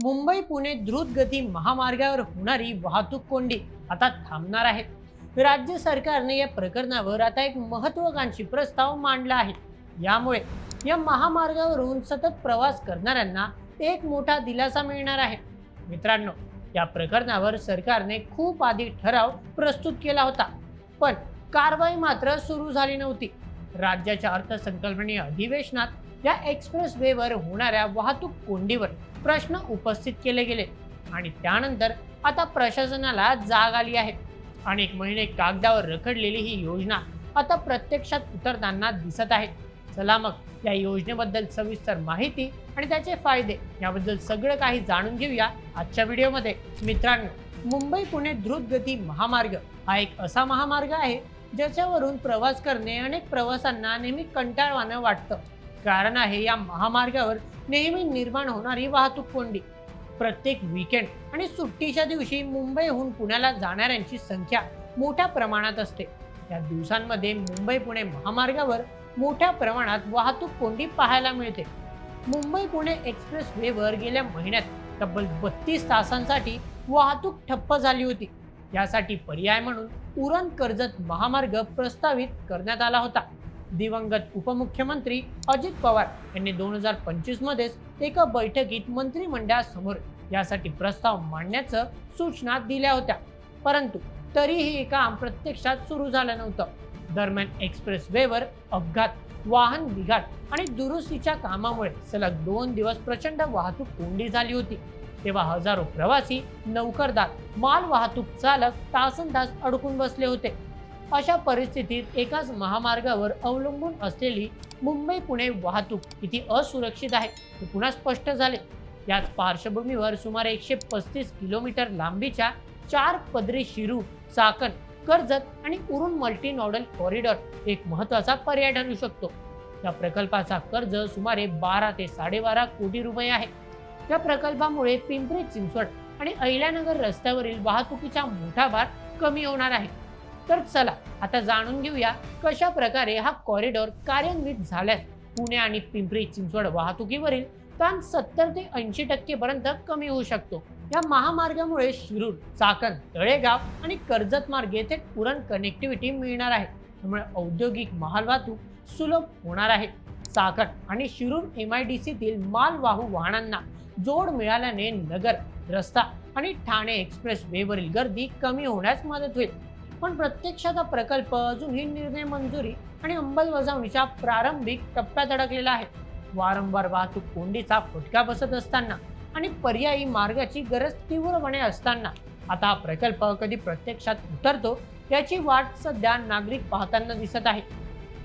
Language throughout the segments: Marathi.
मुंबई पुणे द्रुतगती महामार्गावर होणारी वाहतूक कोंडी आता थांबणार आहे. राज्य सरकारने या प्रकरणावर आता एक महत्त्वाकांक्षी प्रस्ताव मांडला आहे. यामुळे या महामार्गावरून सतत प्रवास करणाऱ्यांना एक मोठा दिलासा मिळणार आहे. मित्रांनो, या प्रकरणावर सरकारने खूप आधी ठराव प्रस्तुत केला होता, पण कारवाई मात्र सुरू झाली नव्हती. राज्याच्या अर्थसंकल्पनीय अधिवेशनात या एक्सप्रेस वेवर होणाऱ्या वाहतूक कोंडीवर प्रश्न उपस्थित केले गेले आणि त्यानंतर आता प्रशासनाला जाग आली आहे. अनेक महिने कागदावर रखडलेली ही योजना आता प्रत्यक्षात उतरताना दिसत आहे. चला मग या योजनेबद्दल सविस्तर माहिती आणि त्याचे फायदे याबद्दल सगळं काही जाणून घेऊया आजच्या व्हिडिओमध्ये. मित्रांनो, मुंबई पुणे द्रुतगती महामार्ग हा एक असा महामार्ग आहे ज्याच्यावरून प्रवास करणे अनेक प्रवाशांना नेहमी कंटाळवाणं वाटतं. कारण आहे या महामार्गावर नेहमी निर्माण होणारी वाहतूक कोंडी. प्रत्येक वीकेंड आणि सुट्टीच्या दिवशी मुंबईहून पुण्याला जाणाऱ्यांची संख्या मोठ्या प्रमाणात असते. या दिवसांमध्ये मुंबई पुणे महामार्गावर मोठ्या प्रमाणात वाहतूक कोंडी पाहायला मिळते. मुंबई पुणे एक्सप्रेस वेवर गेल्या महिन्यात तब्बल 32 तासांसाठी वाहतूक ठप्प झाली होती. यासाठी पर्याय म्हणून उरण कर्जत महामार्ग प्रस्तावित करण्यात आला होता. दिवंगत उपमुख्यमंत्री अजित पवार यांनी 2025 मध्येच एका बैठकीत मंत्रिमंडळासमोर यासाठी प्रस्ताव मांडण्याच्या सूचना दिल्या होत्या, परंतु तरीही हे काम प्रत्यक्षात सुरू झालं नव्हतं. दरम्यान एक्सप्रेस वेवर अपघात, वाहन बिघाड आणि दुरुस्तीच्या कामामुळे सलग 2 दिवस प्रचंड वाहतूक कोंडी झाली होती. तेव्हा हजारो प्रवासी, नौकरदार, माल वाहतूक चालक तासनतास अडकून बसले होते. अशा परिस्थितीत एकाच महामार्गावर अवलंबून असलेली मुंबई पुणे वाहतूक किती असुरक्षित आहे हे पुन्हा स्पष्ट झाले. याच पार्श्वभूमीवर सुमारे 135 किलोमीटर लांबीच्या 4 पदरी शिरूर, चाकण, कर्जत आणि उरण मल्टी नॉडल कॉरिडॉर एक महत्त्वाचा पर्याय ठरू शकतो. या प्रकल्पाचा खर्च सुमारे 12 ते 12.5 कोटी रुपये आहे. या प्रकल्पामुळे पिंपरी चिंचवड आणि अहिल्यानगर रस्त्यावरील वाहतुकीचा मोठा भार कमी होणार आहे. तर चला आता जाणून घेऊया कशा प्रकारे हा कॉरिडॉर कार्यान्वित झाल्यास पुणे आणि पिंपरी चिंचवड वाहतुकीवरील ताण 70 ते 80% पर्यंत कमी होऊ शकतो. या महामार्गामुळे शिरूर, चाकण, तळेगाव आणि कर्जत मार्गे थेट उरण कनेक्टिव्हिटी मिळणार आहे. त्यामुळे औद्योगिक माल वाहतूक सुलभ होणार आहे. चाकण आणि शिरूर MIDCतील मालवाहू वाहनांना जोड मिळाल्याने नगर, रस्ता आणि ठाणे एक्सप्रेस वेवरील गर्दी कमी होण्यास मदत होईल. पण प्रत्यक्षात हा प्रकल्प अजूनही निर्णय मंजुरी आणि अंमलबजावणीच्या प्रारंभिक टप्प्यात अडकलेला आहे. वारंवार वाहतूक कोंडीचा फटका बसत असताना आणि पर्यायी मार्गाची गरज तीव्रपणे असताना आता हा प्रकल्प कधी प्रत्यक्षात उतरतो याची वाट सध्या नागरिक पाहताना दिसत आहे.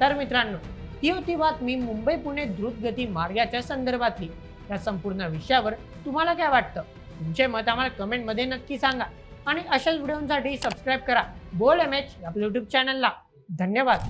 तर मित्रांनो, ही होती बातमी मुंबई पुणे द्रुतगती मार्गाच्या संदर्भातली. या संपूर्ण विषयावर तुम्हाला काय वाटतं? तुमचे मत आम्हाला कमेंटमध्ये नक्की सांगा आणि अशाच व्हिडिओसाठी सबस्क्राईब करा बोल MH आपल्या YouTube चॅनलला. धन्यवाद.